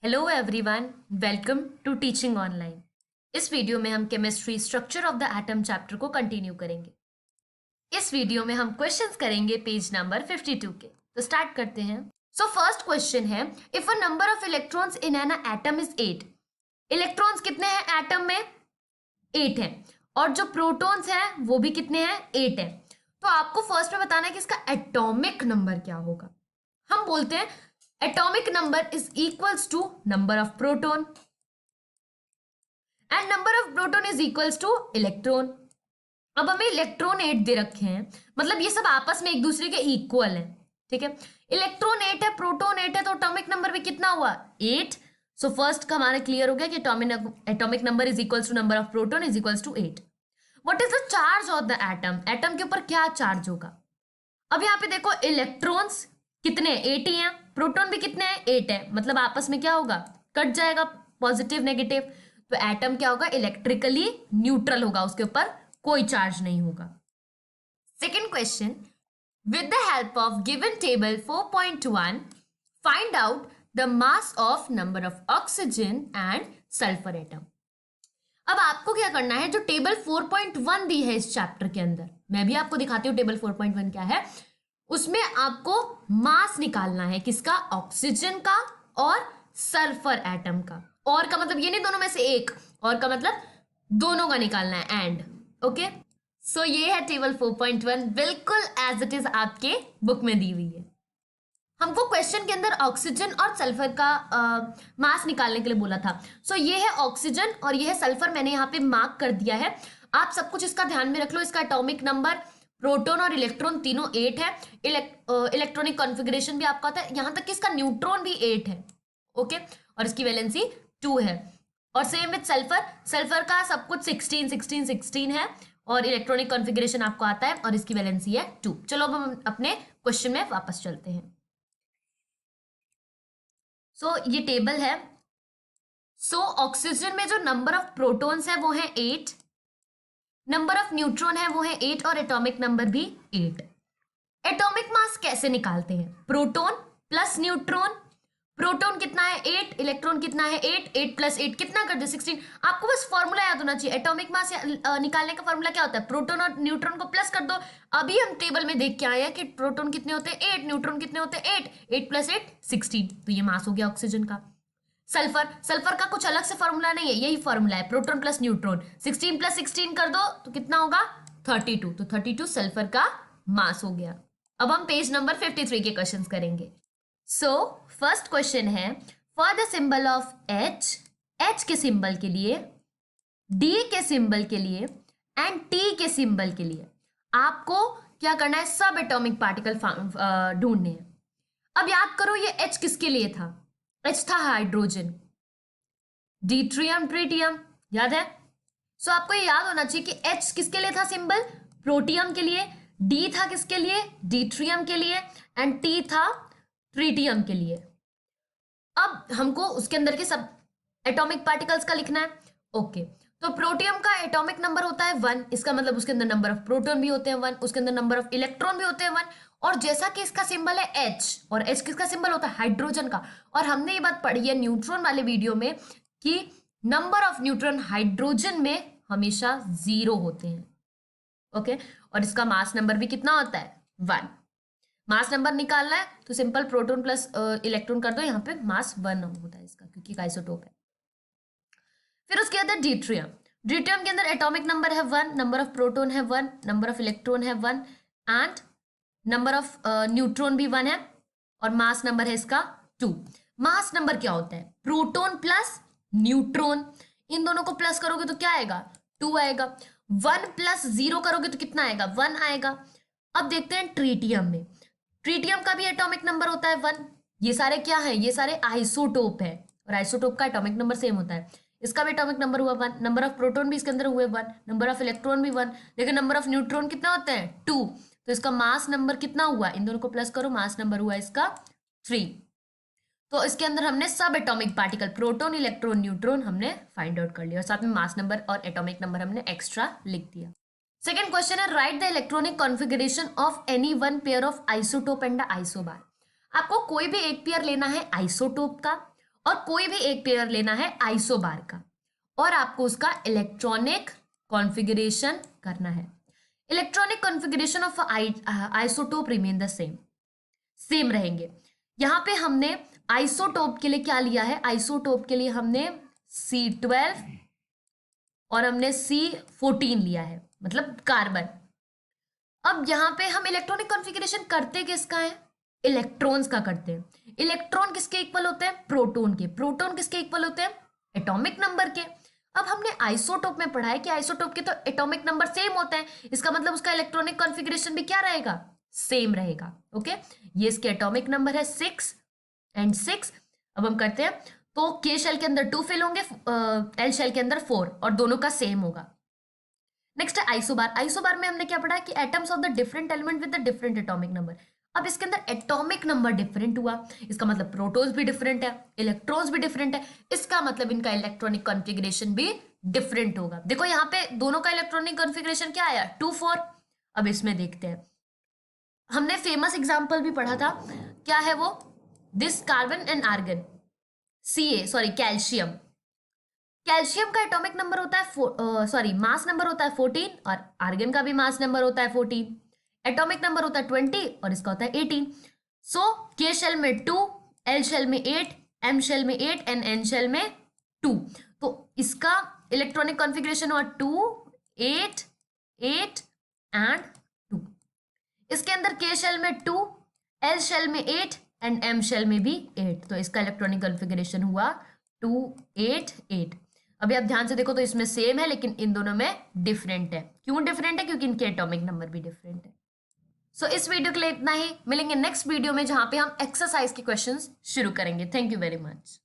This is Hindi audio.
Hello everyone, welcome to teaching online. इस वीडियो में हम chemistry structure of the atom chapter को कंटिन्यू करेंगे। इस वीडियो में हम क्वेश्चंस करेंगे पेज नंबर 52 के। तो स्टार्ट करते हैं। सो फर्स्ट क्वेश्चन है, if a number of electrons in an atom is 8। Electrons कितने हैं एटम में? 8 है। और जो प्रोटॉन्स हैं वो भी कितने हैं? 8 है। तो आपको फर्स्ट में बताना है कि इसका एटॉमिक नंबर क्या होगा। हम बोलते हैं atomic number is equals to number of proton and number of proton is equals to electron। अब हमें इलेक्ट्रॉन 8 दे रखे हैं, मतलब ये सब आपस में एक दूसरे के इक्वल है। ठीक है, इलेक्ट्रॉन 8 है, प्रोटॉन 8 है, तो एटॉमिक नंबर भी कितना हुआ? 8। सो फर्स्ट का हमारा क्लियर हो गया कि atomic number is equals to number of proton is equals to 8। What is the charge of the atom? Atom के ऊपर क्या चार्ज होगा? अब यहाँ पे देखो, इलेक्ट्रॉन्स कितने? 8 ही हैं। प्रोटॉन भी कितने हैं? 8 है। मतलब आपस में क्या होगा? कट जाएगा, पॉजिटिव नेगेटिव। तो एटम क्या होगा? इलेक्ट्रिकली न्यूट्रल होगा, उसके ऊपर कोई चार्ज नहीं होगा। Second question, with the help of given table 4.1 find out the mass of number of oxygen and sulphur atom. अब आपको क्या करना है, जो टेबल 4.1 दी है इस चैप्टर के अंदर, मैं भी आपको दिखाती हूँ टेबल 4.1 क्या है। उसमें आपको मास निकालना है, किसका? ऑक्सीजन का और सल्फर एटम का। और का मतलब ये नहीं दोनों में से एक, और का मतलब दोनों का निकालना है, एंड। ओके, सो ये है टेबल 4.1, बिल्कुल एज इट इज आपके बुक में दी हुई है। हमको क्वेश्चन के अंदर ऑक्सीजन और सल्फर का मास निकालने के लिए बोला था। सो ये है ऑक्सीजन और ये है सल्फर, मैंने यहाँ पे मार्क कर दिया है। आप सब कुछ इसका ध्यान में रख लो। इसका एटॉमिक नंबर, प्रोटॉन और इलेक्ट्रॉन तीनों 8 है। इलेक्ट्रॉनिक कॉन्फ़िगरेशन भी आपका आता है, यहां तक कि इसका न्यूट्रॉन भी 8 है। ओके, और इसकी वैलेंसी 2 है। और सेम विद सल्फर, सल्फर का सब कुछ 16 16 16 है और इलेक्ट्रॉनिक कॉन्फ़िगरेशन आपको आता है और इसकी वैलेंसी है 2। चलो अब हम अपने क्वेश्चन में वापस चलते हैं। सो ये टेबल है। सो ऑक्सीजन में जो नंबर ऑफ प्रोटॉन्स है वो है 8, नंबर ऑफ न्यूट्रॉन है वो है 8 और एटॉमिक नंबर भी 8। एटॉमिक मास कैसे निकालते हैं? Proton plus neutron. प्रोटॉन कितना है? 8। इलेक्ट्रॉन कितना है? 8। 8 प्लस 8 कितना कर दे? 16। आपको बस फॉर्मूला याद होना चाहिए। एटॉमिक मास निकालने का फॉर्मूला क्या होता है? प्रोटॉन और न्यूट्रॉन को प्लस कर दो। अभी हम टेबल में देख के आए हैं कि प्रोटॉन कितने होते हैं? 8। न्यूट्रॉन कितने होते हैं? 8। 8 प्लस 8 16। तो ये मास हो गया ऑक्सीजन का। सल्फर, सल्फर का कुछ अलग से फॉर्मूला नहीं है, यही फॉर्मूला है, प्रोटॉन प्लस न्यूट्रॉन। 16 प्लस 16 कर दो तो कितना होगा? 32। तो 32 सल्फर का मास हो गया। अब हम पेज नंबर 53 के क्वेश्चंस करेंगे। सो फर्स्ट क्वेश्चन है, for the symbol of H, H के सिंबल के लिए, डी के सिंबल के लिए एंड टी के सिंबल के लिए आपको क्या करना है? सब एटॉमिक पार्टिकल ढूंढने हैं। अब याद करो, ये एच किसके लिए था? एच था हाइड्रोजन, डीट्रियम, ट्रिटियम, याद है? सो आपको ये याद होना चाहिए कि एच किसके लिए था सिंबल? प्रोटियम के लिए। डी था किसके लिए? डीट्रियम के लिए। एंड टी था ट्रिटियम के लिए। अब हमको उसके अंदर के सब एटॉमिक पार्टिकल्स का लिखना है। ओके, तो प्रोटियम का एटॉमिक नंबर होता है 1, इसका मतलब उसके अंदर नंबर ऑफ प्रोटॉन भी होते हैं 1, उसके अंदर नंबर ऑफ इलेक्ट्रॉन भी होते हैं 1। और जैसा कि इसका सिंबल है H, और H किसका सिंबल होता है? हाइड्रोजन का। और हमने ये बात पढ़ी है न्यूट्रॉन वाले वीडियो में कि नंबर ऑफ न्यूट्रॉन हाइड्रोजन में हमेशा 0 होते हैं। ओके, और इसका मास नंबर भी कितना होता है? 1। मास नंबर निकालना है तो सिंपल प्रोटॉन प्लस इलेक्ट्रॉन कर दो, यहाँ पे मास 1 होता है इसका, क्योंकि आइसोटोप है। फिर उसके अंदर ड्यूट्रियम, ड्यूट्रियम के अंदर एटॉमिक नंबर है 1, नंबर ऑफ प्रोटॉन है 1, नंबर ऑफ इलेक्ट्रॉन है 1 एंड नंबर ऑफ न्यूट्रॉन भी 1 है और मास नंबर है इसका 2। मास नंबर क्या होता है? प्रोटॉन प्लस न्यूट्रॉन, इन दोनों को प्लस करोगे तो क्या आएगा? 2 आएगा। 1 प्लस 0 करोगे तो कितना आएगा? 1 आएगा। अब देखते हैं ट्रिटियम में, ट्रिटियम का भी एटॉमिक नंबर होता है 1। ये सारे क्या है? ये सारे आइसोटोप है और आइसोटोप का एटॉमिक नंबर सेम होता है। इसका भी एटॉमिक नंबर हुआ 1, नंबर ऑफ प्रोटॉन भी इसके अंदर हुए 1, नंबर ऑफ इलेक्ट्रॉन भी 1, लेकिन नंबर ऑफ न्यूट्रॉन कितना होते हैं? 2। तो इसका मास नंबर कितना हुआ? इन दोनों को प्लस करो, मास नंबर हुआ इसका 3। तो इसके अंदर हमने सब atomic particle proton, electron, neutron हमने फाइंड आउट कर लिया और साथ में मास नंबर और एटॉमिक नंबर हमने एक्स्ट्रा लिख दिया। सेकेंड क्वेश्चन है, right the electronic configuration of any one pair of isotope and isobar. आपको कोई भी एक पेयर लेना है आइसोटोप का और कोई भी एक पेयर लेना है आइसोबार का और आपको उसका इलेक्ट्रॉनिक कॉन्फ़िगरेशन करना है। Electronic configuration of isotope remain the same रहेंगे। यहां पे हमने आइसोटोप के लिए क्या लिया है, आइसोटोप के लिए हमने C12 और हमने C14 लिया है, मतलब कार्बन। अब यहां पे हम इलेक्ट्रॉनिक कॉन्फ़िगरेशन करते किसका है, इलेक्ट्रॉन्स का करते हैं। इलेक्ट्रॉन किसके इक्वल होते हैं, प्रोटॉन के। प्रोटॉन किसके इक्वल होते हैं, एटॉमिक नंबर के। अब हमने आइसोटोप में पढ़ा है कि आइसोटोप के तो एटॉमिक नंबर सेम होते हैं, इसका मतलब उसका इलेक्ट्रॉनिक कॉन्फ़िगरेशन भी क्या रहेगा, सेम रहेगा। ओके, ये इसके एटॉमिक नंबर है 6 एंड 6। अब हम करते हैं, तो के शेल के अंदर 2 फिल होंगे, एल शेल के अंदर 4, और दोनों का सेम होगा। नेक्स्ट है आइसोबार। आइसोबार में हमने क्या पढ़ा कि atoms of the different element with the different atomic number. अब इसके अंदर एटॉमिक नंबर डिफरेंट हुआ, इसका मतलब प्रोटॉन्स भी डिफरेंट है, इलेक्ट्रॉन्स भी डिफरेंट है, इसका मतलब इनका इलेक्ट्रॉनिक कॉन्फ़िगरेशन भी डिफरेंट होगा। देखो यहाँ पे दोनों का इलेक्ट्रॉनिक कॉन्फ़िगरेशन क्या आया, 2 4। अब इसमें देखते हैं, हमने फेमस एग्जाम्पल भी पढ़ा था, क्या है वो, this carbon and argon, calcium. Calcium का एटॉमिक नंबर होता है मास नंबर होता है 14, और आर्गन का भी मास नंबर होता है 14। एटॉमिक नंबर होता है 20 और इसका होता है 18। सो के शेल में 2, एल शेल में 8, एम शेल में 8 एंड एन शेल में 2। तो इसका इलेक्ट्रॉनिक कॉन्फ़िगरेशन हुआ 2 8 8 एंड 2। इसके अंदर के शेल में 2, एल शेल में 8 एंड एम शेल में भी 8, तो इसका इलेक्ट्रॉनिक कॉन्फ़िगरेशन हुआ 2 8 8। अभी आप ध्यान से देखो तो इसमें सेम है, लेकिन इन दोनों में डिफरेंट है। क्यों डिफरेंट है, क्योंकि इनके एटॉमिक नंबर भी डिफरेंट है। सो इस वीडियो के लिए इतना ही, मिलेंगे नेक्स्ट वीडियो में जहां पे हम एक्सरसाइज के क्वेश्चंस शुरू करेंगे। Thank you very much.